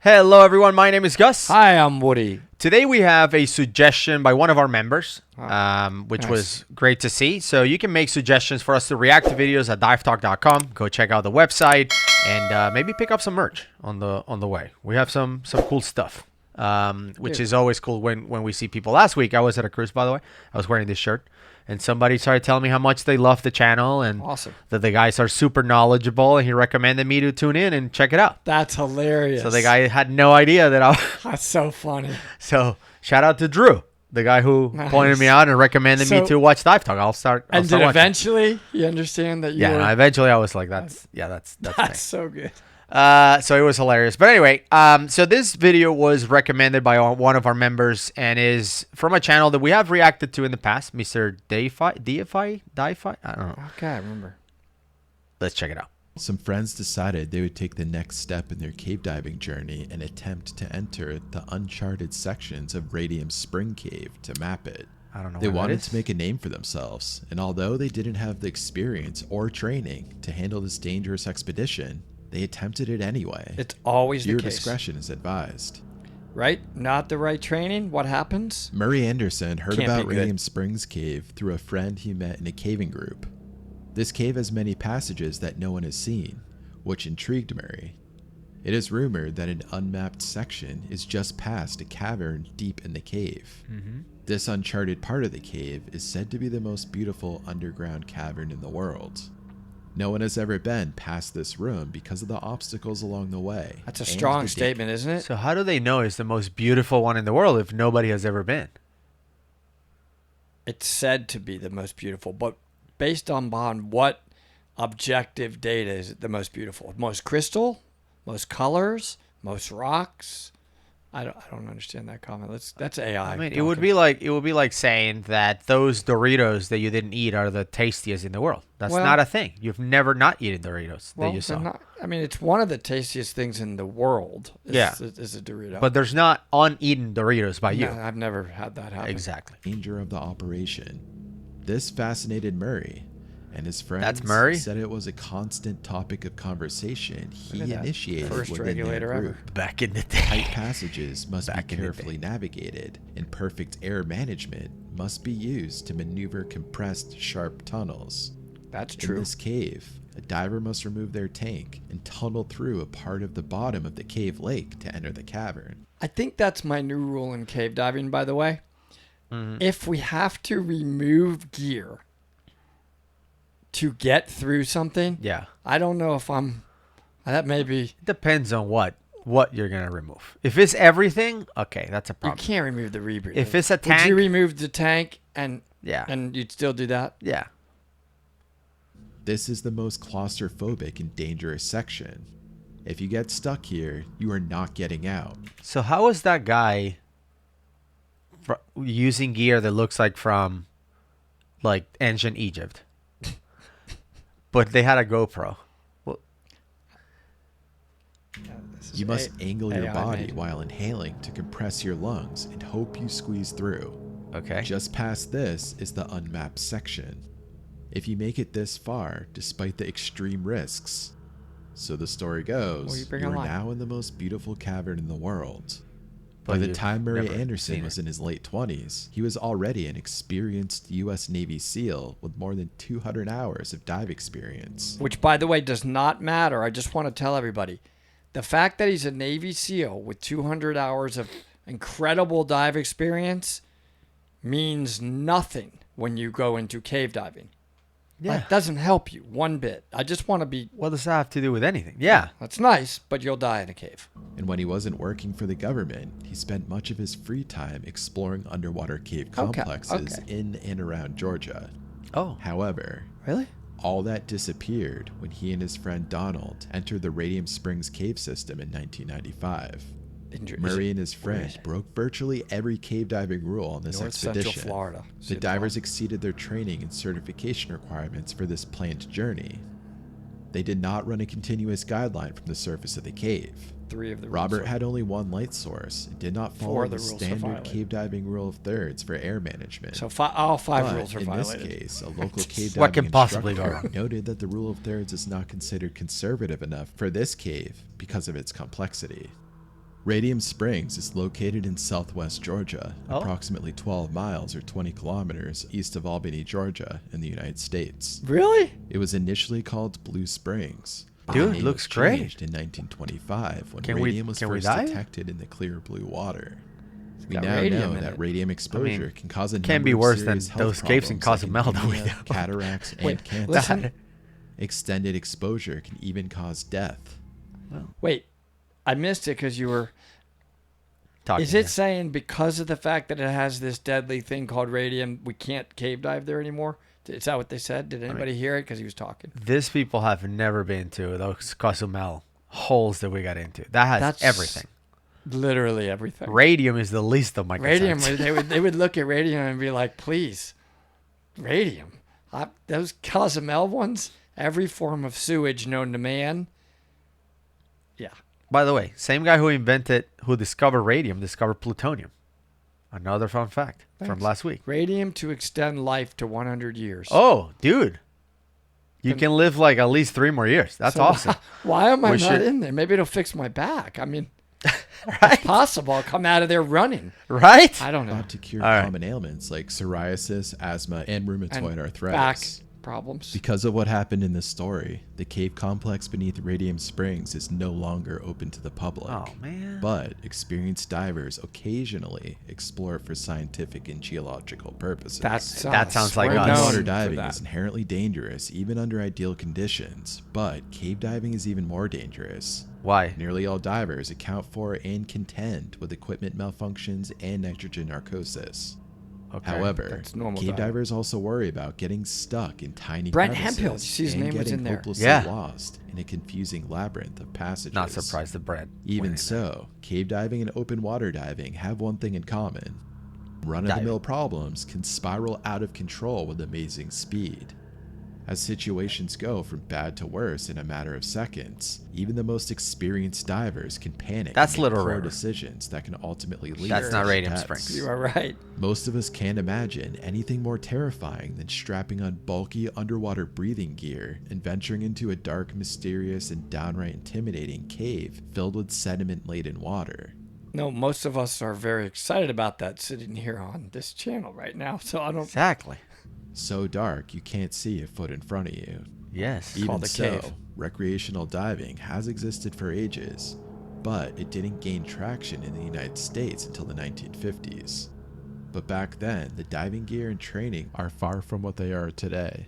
Hello, everyone. My name is Gus. Hi, I'm Woody. Today we have a suggestion by one of our members, which nice. was great to see. So you can make suggestions for us to react to videos at divetalk.com. Go check out the website and maybe pick up some merch on the way. We have some cool stuff, which is always cool when we see people. Last week I was at a cruise, by the way. I was wearing this shirt. And somebody started telling me how much they love the channel and that the guys are super knowledgeable. And he recommended me to tune in and check it out. That's hilarious. So the guy had no idea that I. That's so funny. So shout out to Drew, the guy who pointed me out and recommended me to watch Dive Talk. I'll start. And did eventually you understand that you? Yeah. No, eventually I was like, that's so good. So it was hilarious. But anyway, so this video was recommended by one of our members and is from a channel that we have reacted to in the past, Mr. Deify? I don't know. Okay, I remember. Let's check it out. Some friends decided they would take the next step in their cave diving journey and attempt to enter the uncharted sections of Radium Spring Cave to map it. I don't know. They wanted to make a name for themselves, and although they didn't have the experience or training to handle this dangerous expedition, they attempted it anyway. It's always the case. Your discretion is advised. Right? Not the right training? What happens? Murray Anderson heard about Radium Springs Cave through a friend he met in a caving group. This cave has many passages that no one has seen, which intrigued Murray. It is rumored that an unmapped section is just past a cavern deep in the cave. This uncharted part of the cave is said to be the most beautiful underground cavern in the world. No one has ever been past this room because of the obstacles along the way. That's a strong statement, isn't it? So how do they know it's the most beautiful one in the world if nobody has ever been? It's said to be the most beautiful, but based on what objective data is it the most beautiful? Most crystal? Most colors? Most rocks? I don't understand that comment. That's AI. I mean, it would be like saying that those Doritos that you didn't eat are the tastiest in the world. That's not a thing. You've never not eaten Doritos that you saw. It's one of the tastiest things in the world. Is a Dorito. But there's not uneaten Doritos by you. No, I've never had that happen. Exactly. Danger of the operation. This fascinated Murray, and his friends said it was a constant topic of conversation he initiated within their group. Back in the day. Tight passages must be carefully navigated, and perfect air management must be used to maneuver compressed, sharp tunnels. That's true. In this cave, a diver must remove their tank and tunnel through a part of the bottom of the cave lake to enter the cavern. I think that's my new rule in cave diving, by the way. If we have to remove gear to get through something, I don't know if that may be. It depends on what you're gonna remove. If it's everything, okay, that's a problem. You can't remove the rebreather. If it's a tank, would you remove the tank and you'd still do that? Yeah. This is the most claustrophobic and dangerous section. If you get stuck here, you are not getting out. So how is that guy using gear that looks like from like ancient Egypt? But they had a GoPro. Well, you must angle your body while inhaling to compress your lungs and hope you squeeze through. Okay. Just past this is the unmapped section. If you make it this far, despite the extreme risks, so the story goes, you are now in the most beautiful cavern in the world. By the time Murray Anderson was in his late 20s, he was already an experienced U.S. Navy SEAL with more than 200 hours of dive experience. Which, by the way, does not matter. I just want to tell everybody, the fact that he's a Navy SEAL with 200 hours of incredible dive experience means nothing when you go into cave diving. Yeah. It doesn't help you one bit. I just want to be... What does that have to do with anything? Yeah. That's nice, but you'll die in a cave. And when he wasn't working for the government, he spent much of his free time exploring underwater cave complexes in and around Georgia. Oh. However, all that disappeared when he and his friend Donald entered the Radium Springs cave system in 1995. Murray and his friend broke virtually every cave diving rule on this expedition. Central Florida. The divers exceeded their training and certification requirements for this planned journey. They did not run a continuous guideline from the surface of the cave. Robert had only one light source and did not follow the standard cave diving rule of thirds for air management. So all five rules are violated. In this case, a local cave diving instructor noted that the rule of thirds is not considered conservative enough for this cave because of its complexity. Radium Springs is located in southwest Georgia, Oh. approximately 12 miles or 20 kilometers east of Albany, Georgia, in the United States. Really? It was initially called Blue Springs. but Dude, the name looks was great. changed in 1925 when Can we- radium was can we first dive? detected in the clear blue water. We got now radium know in that it. radium exposure can cause a can't number be of worse than serious health those caves in problems like Cozumel that we anemia, know. cataracts, Wait, and cancer. listen. Extended exposure can even cause death. Wait, I missed it because you were. Talking Is it here. saying because of the fact that it has this deadly thing called radium, we can't cave dive there anymore? Is that what they said? Did anybody hear it? Because he was talking. These people have never been to those Cozumel holes that we got into. That has That's everything. Literally everything. Radium is the least of my Radium. concerns. They would look at radium and be like, please, radium. Those Cozumel ones, every form of sewage known to man. Yeah. By the way, same guy who discovered radium, discovered plutonium. Another fun fact from Thanks. last week. Radium to extend life to 100 years. Oh, dude. You can live like at least 3 more years. That's So awesome. Why am I We not should- in there? Maybe it'll fix my back. I mean, Right? it's possible. I'll come out of there running. Right? I don't know. Thought to cure All right. common ailments like psoriasis, asthma, and rheumatoid And arthritis. back problems. Because of what happened in this story, the cave complex beneath Radium Springs is no longer open to the public. Oh, man. But experienced divers occasionally explore it for scientific and geological purposes. That sounds like we're us. known Underwater for diving that. is inherently dangerous, even under ideal conditions, but cave diving is even more dangerous. Why? Nearly all divers account for and contend with equipment malfunctions and nitrogen narcosis. Okay. However, That's normal cave diving. divers also worry about getting stuck in tiny Brent crevices Hemphill, did you see his and name was getting in there? hopelessly Yeah. lost in a confusing labyrinth of passages. Not surprised the bread. Even so, cave diving and open water diving have one thing in common. Run-of-the-mill problems can spiral out of control with amazing speed. As situations go from bad to worse in a matter of seconds, even the most experienced divers can panic That's and make Little poor River. decisions that can ultimately lead That's to not their Radium deaths. Springs. You are right. Most of us can't imagine anything more terrifying than strapping on bulky underwater breathing gear and venturing into a dark, mysterious, and downright intimidating cave filled with sediment-laden water. No, most of us are very excited about that sitting here on this channel right now. So I don't. Exactly. So dark you can't see a foot in front of you. Yes. Even called a so, cave. recreational diving has existed for ages, but it didn't gain traction in the United States until the 1950s. But back then, the diving gear and training are far from what they are today.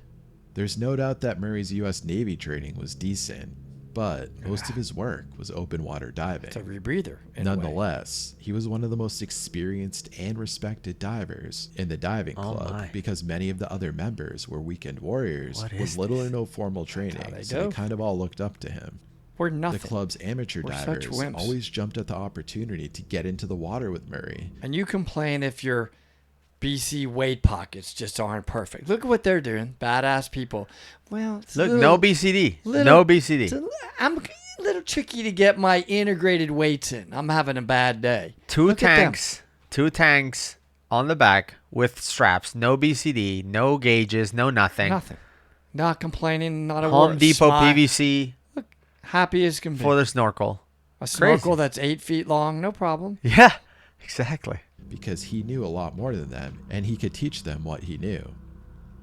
There's no doubt that Murray's U.S. Navy training was decent, but most of his work was open water diving. It's a rebreather. in a way. Nonetheless, he was one of the most experienced and respected divers in the diving Oh club my. because many of the other members were weekend warriors What with is little this? or no formal training, they so do. they kind of all looked up to him. We're nothing. The club's amateur We're such divers wimps. always jumped at the opportunity to get into the water with Murray. And you complain if your BC weight pockets just aren't perfect. Look at what they're doing. Badass people. Well, it's a Look, little- no BCD. little- No BCD. I'm a little tricky to get my integrated weights in. I'm having a bad day. Two Look at them. Two tanks on the back with straps. No BCD. No gauges. No nothing. Nothing. Not complaining. Not a Home word. Depot Smile. PVC Happy as can be. for the snorkel. A snorkel that's 8 feet long. No problem. Yeah, exactly. Because he knew a lot more than them, and he could teach them what he knew.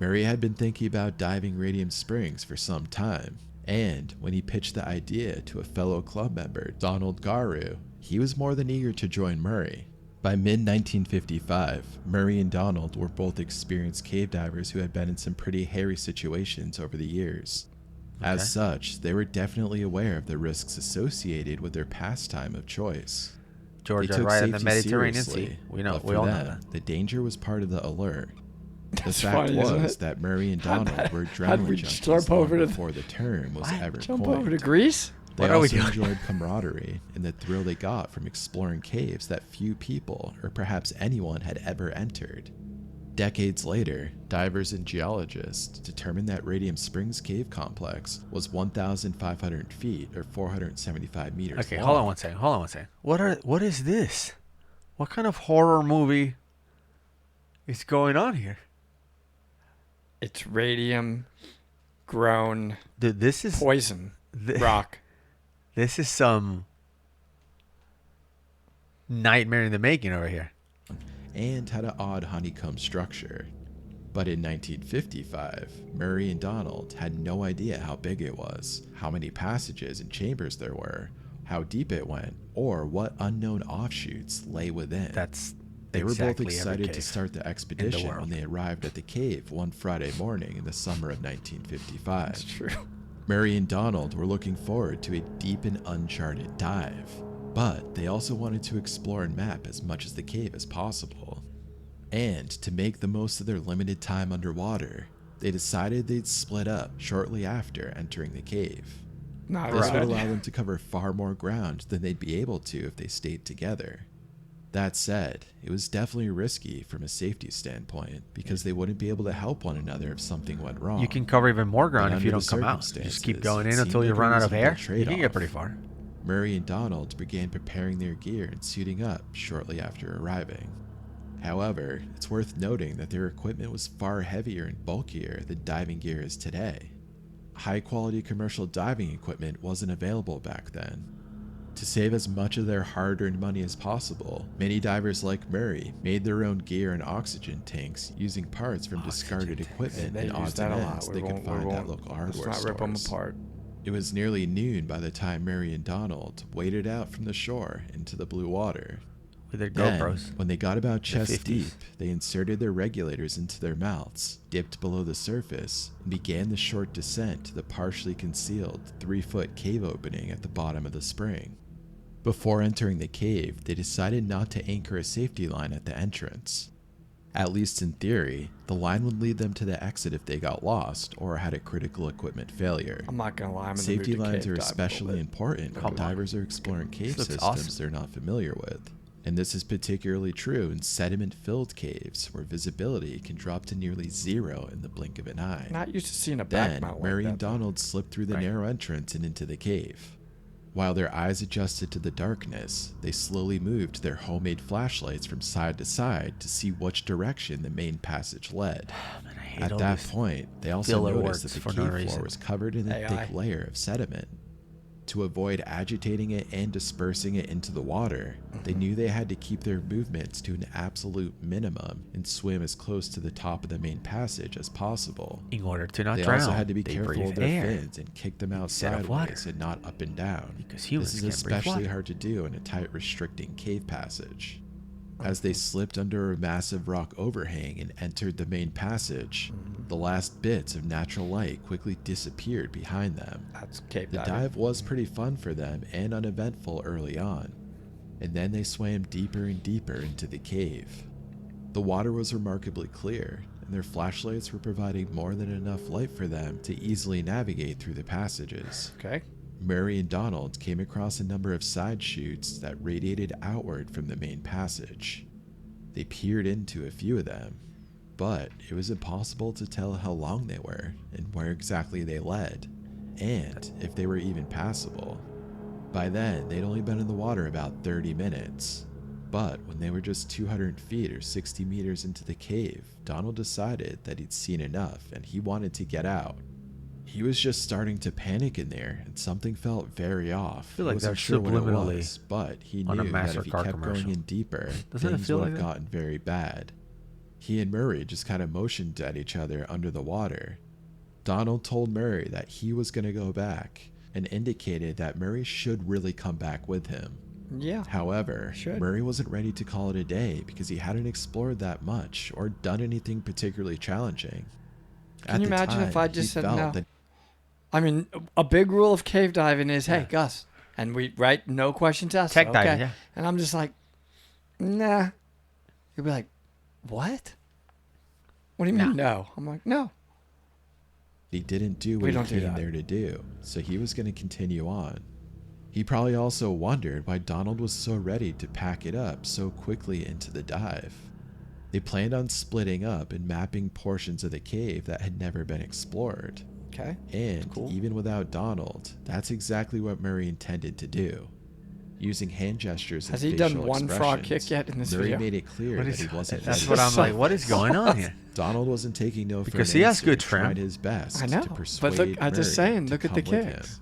Murray had been thinking about diving Radium Springs for some time, and when he pitched the idea to a fellow club member, Donald Garu, he was more than eager to join Murray. By mid-1955, Murray and Donald were both experienced cave divers who had been in some pretty hairy situations over the years. As Okay. such, they were definitely aware of the risks associated with their pastime of choice. They Georgia, took right in the safety Mediterranean seriously, Sea. We know. but We for all know them, that. the danger was part of the allure. The That's fact funny, isn't was it? that Murray and Donald were how'd adrenaline we junkies jump long over to the- before the term was ever Jump coined. over to Greece? They What are we also doing? enjoyed camaraderie and the thrill they got from exploring caves that few people, or perhaps anyone, had ever entered. Decades later, divers and geologists determined that Radium Springs Cave Complex was 1,500 feet or 475 meters Okay, long. hold on one second. Hold on one second. What is this? What kind of horror movie is going on here? It's radium grown Dude, this is poison th- rock. this is some nightmare in the making over here. and had an odd honeycomb structure. But in 1955, Murray and Donald had no idea how big it was, how many passages and chambers there were, how deep it went, or what unknown offshoots lay within. They were both excited to start the expedition when they arrived at the cave one Friday morning in the summer of 1955. That's true. Murray and Donald were looking forward to a deep and uncharted dive, but they also wanted to explore and map as much of the cave as possible. And to make the most of their limited time underwater, they decided they'd split up shortly after entering the cave. This would allow them to cover far more ground than they'd be able to if they stayed together. That said, it was definitely risky from a safety standpoint because they wouldn't be able to help one another if something went wrong. You can cover even more ground if you don't come out. You just keep going in until you run out of air. You can get pretty far. Murray and Donald began preparing their gear and suiting up shortly after arriving. However, it's worth noting that their equipment was far heavier and bulkier than diving gear is today. High-quality commercial diving equipment wasn't available back then. To save as much of their hard-earned money as possible, many divers like Murray made their own gear and oxygen tanks using parts from discarded equipment and odds and ends they could find at local hardware stores. Rip them apart. It was nearly noon by the time Murray and Donald waded out from the shore into the blue water. With their Then, GoPros. when they got about chest deep, they inserted their regulators into their mouths, dipped below the surface, and began the short descent to the partially concealed 3-foot cave opening at the bottom of the spring. Before entering the cave, they decided not to anchor a safety line at the entrance. At least in theory, the line would lead them to the exit if they got lost or had a critical equipment failure. I'm not gonna lie, I'm in Safety the mood to lines cave are dive a especially little bit. important when divers are exploring cave looks systems awesome. they're not familiar with. And this is particularly true in sediment-filled caves where visibility can drop to nearly zero in the blink of an eye. Not used to seeing a back Then, mount Murray like and that. Donald slipped through the narrow entrance and into the cave. While their eyes adjusted to the darkness, they slowly moved their homemade flashlights from side to side to see which direction the main passage led. Man, I hate At all that these point, they also filler noticed words that the for cave no floor reason. was covered in a AI. thick layer of sediment. To avoid agitating it and dispersing it into the water, they knew they had to keep their movements to an absolute minimum and swim as close to the top of the main passage as possible. in order to not They drown. also had to be they careful breathe of their air. fins and kick them out instead of water. sideways and not up and down. Because humans This is can't breathe especially water. hard to do in a tight, restricting cave passage. As they slipped under a massive rock overhang and entered the main passage, the last bits of natural light quickly disappeared behind them. That's cave The diving. dive was pretty fun for them and uneventful early on, and then they swam deeper and deeper into the cave. The water was remarkably clear, and their flashlights were providing more than enough light for them to easily navigate through the passages. Okay. Murray and Donald came across a number of side chutes that radiated outward from the main passage. They peered into a few of them, but it was impossible to tell how long they were and where exactly they led, and if they were even passable. By then, they'd only been in the water about 30 minutes. But when they were just 200 feet or 60 meters into the cave, Donald decided that he'd seen enough and he wanted to get out. He was just starting to panic in there, and something felt very off. I feel like He wasn't that's sure what it subliminally was, but he on a knew that if he MasterCard kept going commercial. in deeper, Doesn't it things feel would like have that? gotten very bad. He and Murray just kind of motioned at each other under the water. Donald told Murray that he was going to go back, and indicated that Murray should really come back with him. Yeah. However, Should. Murray wasn't ready to call it a day because he hadn't explored that much or done anything particularly challenging. Can you imagine if I just he said felt no? that I mean, a big rule of cave diving is, hey, Gus, and we write no questions asked. Tech okay. diving, yeah. And I'm just like, nah. You'll be like, what? What do you mean no? I'm like, no. he didn't do We what he don't do came that. there to do, so he was going to continue on. He probably also wondered why Donald was so ready to pack it up so quickly into the dive. They planned on splitting up and mapping portions of the cave that had never been explored. Okay. And Cool. even without Donald, that's exactly what Murray intended to do. Using hand gestures and Has he done facial one frog expressions, kick yet in this Murray video? made it clear What that is- he wasn't that's ready what to I'm stop. like. What is going on here? Donald wasn't taking no for Because an he has answer good and trim. tried his best I know, to but persuade look, I'm just Murray saying, to look at the come with him. kicks.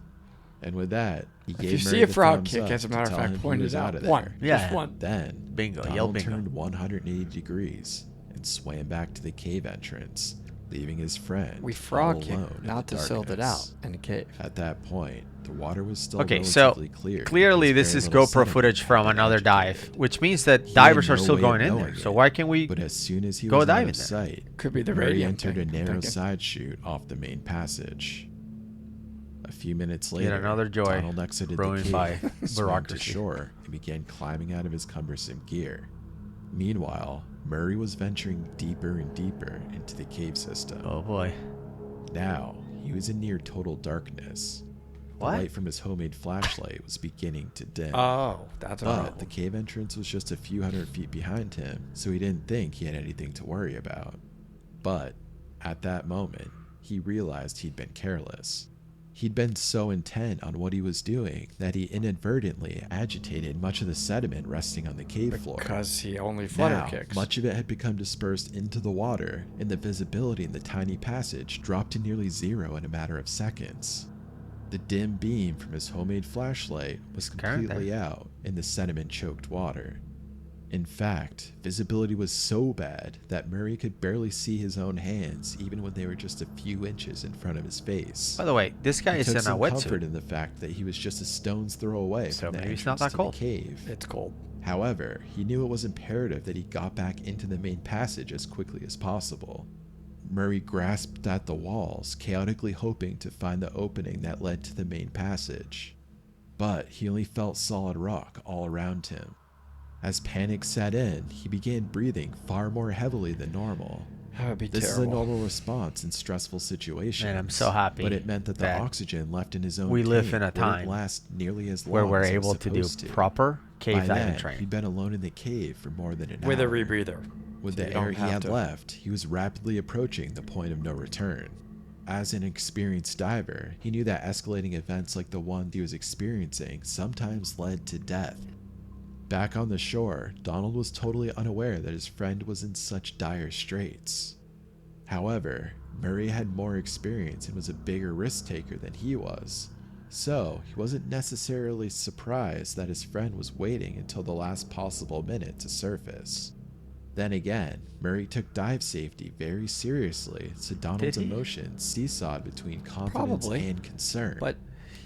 And with that, he If gave you Murray see a the frog thumbs kick, up as a to matter of tell fact, him he point was it out out. of One. there. Just one. Then Bingo, yell Donald bingo. turned 180 degrees and swam back to the cave entrance, leaving his friend We all frog alone kicked in not the to silt it out darkness. in a cave. At that point, the water was still Okay, so relatively clear. clearly because this very is little GoPro sediment footage had from been another dive, agitated. which means that He divers had are no still way of going in there. knowing So it, why can we But as soon as he go was out diving of there? sight, Could be the Murray radium entered thing, a I'm narrow thinking. side chute off the main passage. A few minutes Yet later, another joy Donald exited the ruined cave, by swam to bureaucracy. shore, and began climbing out of his cumbersome gear. Meanwhile, Murray was venturing deeper and deeper into the cave system. Oh boy. Now, he was in near total darkness. The What? light from his homemade flashlight was beginning to dim. Oh, that's a But problem. the cave entrance was just a few hundred feet behind him, so he didn't think he had anything to worry about. But at that moment, he realized he'd been careless. He'd been so intent on what he was doing that he inadvertently agitated much of the sediment resting on the cave floor. Because he only flutter Now, kicks. much of it had become dispersed into the water, and the visibility in the tiny passage dropped to nearly zero in a matter of seconds. The dim beam from his homemade flashlight was completely out in the sediment-choked water. In fact, visibility was so bad that Murray could barely see his own hands even when they were just a few inches in front of his face. By the way, this guy He is took in a some comfort wetsuit. in the fact that he was just a stone's throw away So from the maybe it's not entrance that to cold. the cave. It's cold. However, he knew it was imperative that he got back into the main passage as quickly as possible. Murray grasped at the walls, chaotically hoping to find the opening that led to the main passage. But he only felt solid rock all around him. As panic set in, he began breathing far more heavily than normal. That would be This terrible. is a normal response in stressful situations. Man, I'm so happy But it meant that the that oxygen left in his own we live tank in a wouldn't time last nearly as long where we're as it was able to do supposed proper cave By diving then, training. he'd been alone in the cave for more than an With a hour. rebreather. With So the you don't air he have had to- left, he was rapidly approaching the point of no return. As an experienced diver, he knew that escalating events like the one he was experiencing sometimes led to death. Back on the shore, Donald was totally unaware that his friend was in such dire straits. However, Murray had more experience and was a bigger risk taker than he was, so he wasn't necessarily surprised that his friend was waiting until the last possible minute to surface. Then again, Murray took dive safety very seriously, so Donald's Did he? emotions seesawed between confidence Probably. and concern. But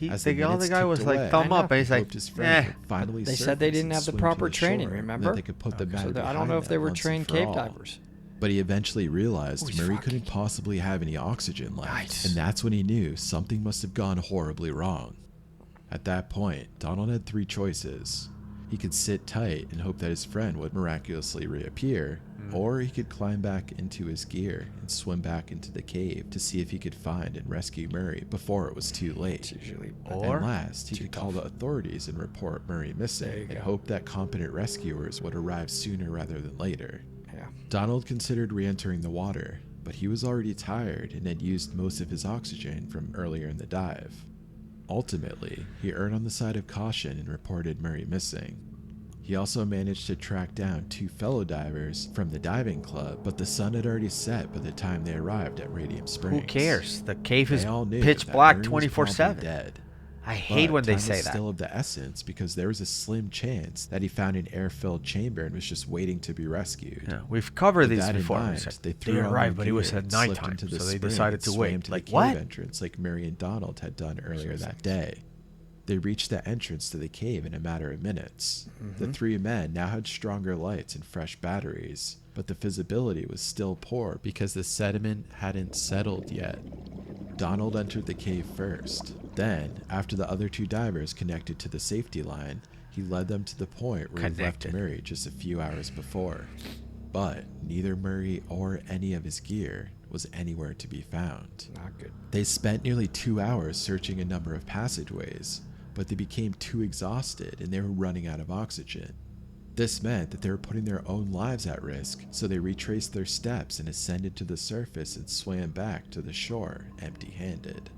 As The other minutes guy was ticked like away, thumb I up, and he's he like, hoped his friend eh. would finally they said they surface didn't and have the swim to proper shore, training, and remember? that they could put the So matter I don't behind know if they them were once and trained for cave all. divers. But he eventually realized he's Murray fucking- couldn't possibly have any oxygen left, Nice. and that's when he knew something must have gone horribly wrong. At that point, Donald had three choices. He could sit tight and hope that his friend would miraculously reappear, or he could climb back into his gear and swim back into the cave to see if he could find and rescue Murray before it was too late. It's usually Or And last, he too could call the authorities and report Murray There missing you and go. hope that competent rescuers would arrive sooner rather than later. yeah. Donald considered re-entering the water, but he was already tired and had used most of his oxygen from earlier in the dive. Ultimately, he erred on the side of caution and reported Murray missing. He also managed to track down two fellow divers from the diving club, but the sun had already set by the time they arrived at Radium Springs. Who cares? The cave is They all knew pitch that black Murray was 24/7. probably dead. I hate But when they time say was that. still of the essence because there was a slim chance that he found an air-filled chamber and was just waiting to be rescued. Yeah, we've covered With these that in before. We mind, said they they threw on arrived, their but it was gear at and slipped nighttime, into the so they spring decided and to swam wait. to Like the what? cave entrance like Murray and Donald had done earlier that day. They reached the entrance to the cave in a matter of minutes. The three men now had stronger lights and fresh batteries, but the visibility was still poor because the sediment hadn't settled yet. Donald entered the cave first. Then, after the other two divers connected to the safety line, he led them to the point where he left Connected. Murray just a few hours before. But neither Murray or any of his gear was anywhere to be found. Not good. They spent nearly 2 hours searching a number of passageways, but they became too exhausted and they were running out of oxygen. This meant that they were putting their own lives at risk, so they retraced their steps and ascended to the surface and swam back to the shore empty-handed.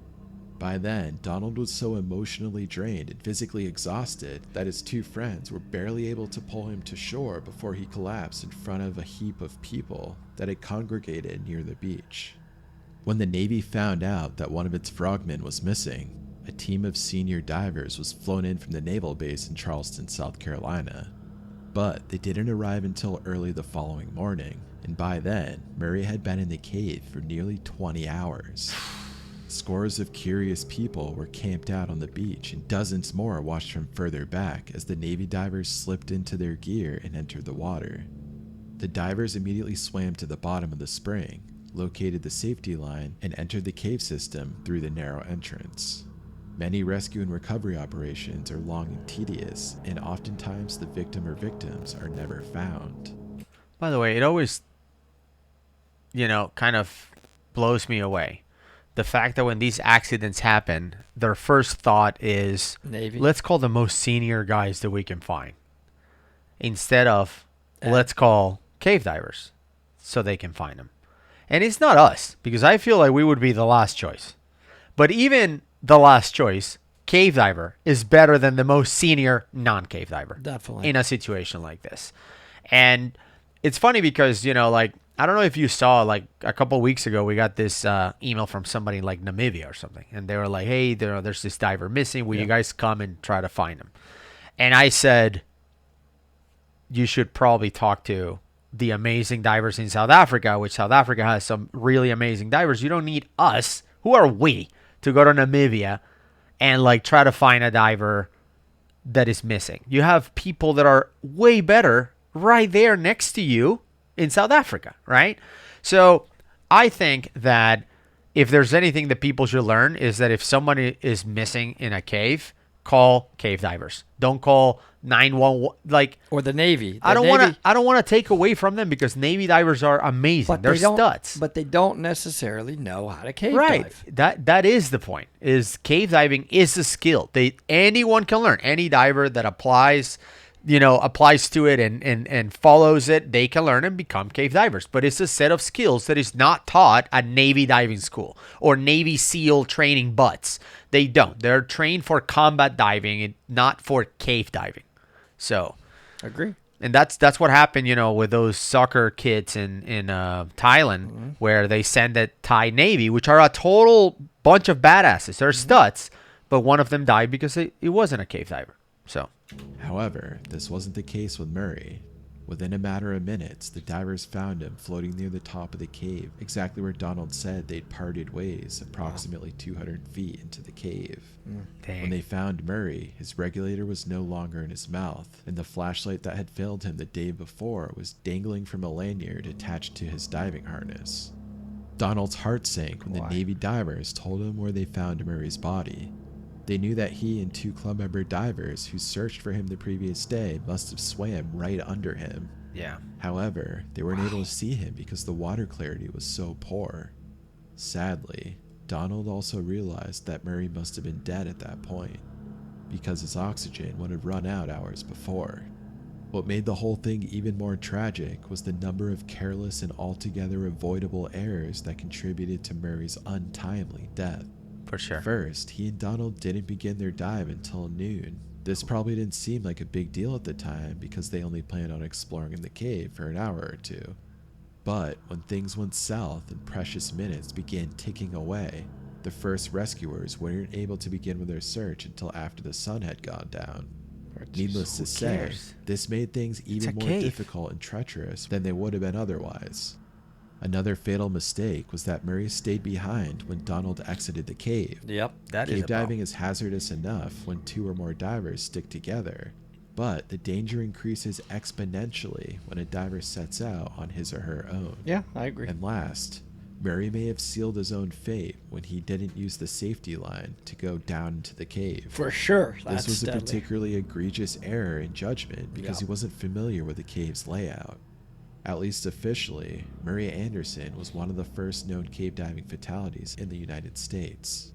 By then, Donald was so emotionally drained and physically exhausted that his two friends were barely able to pull him to shore before he collapsed in front of a heap of people that had congregated near the beach. When the Navy found out that one of its frogmen was missing, a team of senior divers was flown in from the naval base in Charleston, South Carolina. But they didn't arrive until early the following morning, and by then, Murray had been in the cave for nearly 20 hours. Scores of curious people were camped out on the beach, and dozens more watched from further back as the Navy divers slipped into their gear and entered the water. The divers immediately swam to the bottom of the spring, located the safety line, and entered the cave system through the narrow entrance. Many rescue and recovery operations are long and tedious, and oftentimes the victim or victims are never found. By the way, it always, kind of blows me away. The fact that when these accidents happen, their first thought is, Navy. let's call the most senior guys that we can find. Instead of, let's call cave divers so they can find them. And it's not us, because I feel like we would be the last choice. But even the last choice, cave diver, is better than the most senior non-cave diver. Definitely. In a situation like this. And it's funny because, I don't know if you saw, a couple of weeks ago, we got this email from somebody in, Namibia or something. And they were like, hey, there's this diver missing. Will you guys come and try to find him? And I said, you should probably talk to the amazing divers in South Africa, which South Africa has some really amazing divers. You don't need us. Who are we to go to Namibia and, try to find a diver that is missing? You have people that are way better right there next to you in South Africa, right? So I think that if there's anything that people should learn is that if somebody is missing in a cave, call cave divers. Don't call 911. Or the Navy. I don't want to take away from them because Navy divers are amazing. They're studs. But they don't necessily know how to cave dive. That is the point. Is cave diving is a skill. Anyone can learn. Any diver that applies to it and follows it, they can learn and become cave divers. But it's a set of skills that is not taught at Navy diving school or Navy SEAL training butts. They don't. They're trained for combat diving and not for cave diving. So, agree. And that's what happened, with those soccer kids in Thailand, where they send the Thai Navy, which are a total bunch of badasses. They're studs, but one of them died because it wasn't a cave diver. So. However, this wasn't the case with Murray. Within a matter of minutes, the divers found him floating near the top of the cave, exactly where Donald said they'd parted ways, approximately 200 feet into the cave. Dang. When they found Murray, his regulator was no longer in his mouth, and the flashlight that had failed him the day before was dangling from a lanyard attached to his diving harness. Donald's heart sank when the Navy divers told him where they found Murray's body. They knew that he and two club member divers who searched for him the previous day must have swam right under him. Yeah. However, they weren't able to see him because the water clarity was so poor. Sadly, Donald also realized that Murray must have been dead at that point, because his oxygen would have run out hours before. What made the whole thing even more tragic was the number of careless and altogether avoidable errors that contributed to Murray's untimely death. For sure. First, he and Donald didn't begin their dive until noon. This probably didn't seem like a big deal at the time because they only planned on exploring in the cave for an hour or two. But when things went south and precious minutes began ticking away, the first rescuers weren't able to begin with their search until after the sun had gone down. Needless to say, this made things even more difficult and treacherous than they would have been otherwise. Another fatal mistake was that Murray stayed behind when Donald exited the cave. Yep, Cave diving is hazardous enough when two or more divers stick together, but the danger increases exponentially when a diver sets out on his or her own. Yeah, I agree. And last, Murray may have sealed his own fate when he didn't use the safety line to go down into the cave. For sure. This was a particularly egregious error in judgment because he wasn't familiar with the cave's layout. At least officially, Murray Anderson was one of the first known cave diving fatalities in the United States.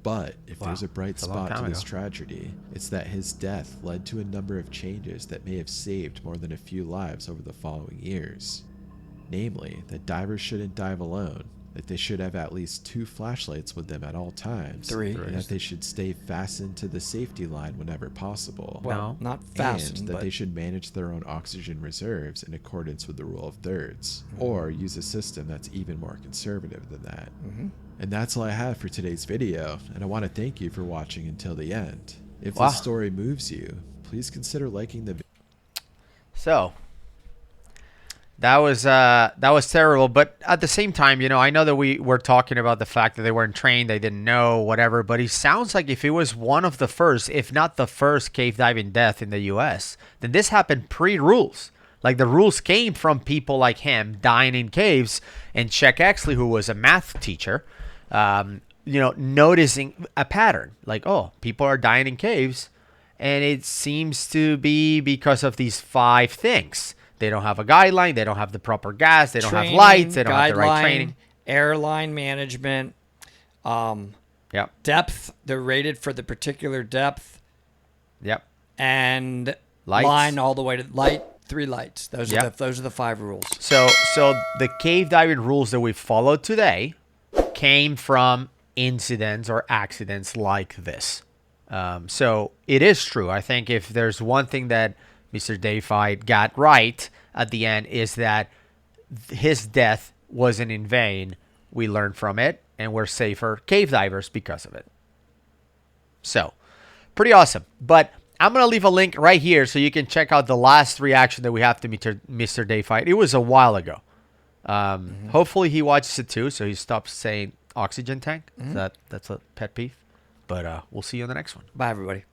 But if there's a bright spot to this tragedy, it's that his death led to a number of changes that may have saved more than a few lives over the following years. Namely, that divers shouldn't dive alone, that they should have at least 2 flashlights with them at all times. 3. And that they should stay fastened to the safety line whenever possible. Well, not fastened, and that but they should manage their own oxygen reserves in accordance with the rule of thirds, or use a system that's even more conservative than that. And that's all I have for today's video, and I want to thank you for watching until the end. If this story moves you, please consider liking the video. So that was terrible, but at the same time, I know that we were talking about the fact that they weren't trained, they didn't know, whatever, but it sounds like if it was one of the first, if not the first cave diving death in the US, then this happened pre-rules. Like the rules came from people like him dying in caves, and Chuck Exley, who was a math teacher, noticing a pattern, like, oh, people are dying in caves, and it seems to be because of these 5 things. They don't have a guideline. They don't have the proper gas. They don't have lights. They don't have the right training. Airline management. Yep. Depth. They're rated for the particular depth. Yep. And lights. Line all the way to light. 3 lights. Those are the 5 rules. So the cave diving rules that we followed today came from incidents or accidents like this. So it is true. I think if there's one thing that Mr. Deified got right at the end is that his death wasn't in vain. We learned from it, and we're safer cave divers because of it. So, pretty awesome. But I'm going to leave a link right here so you can check out the last reaction that we have to Mr. Deified. It was a while ago. Hopefully he watches it too, so he stops saying oxygen tank. That's a pet peeve. But we'll see you on the next one. Bye, everybody.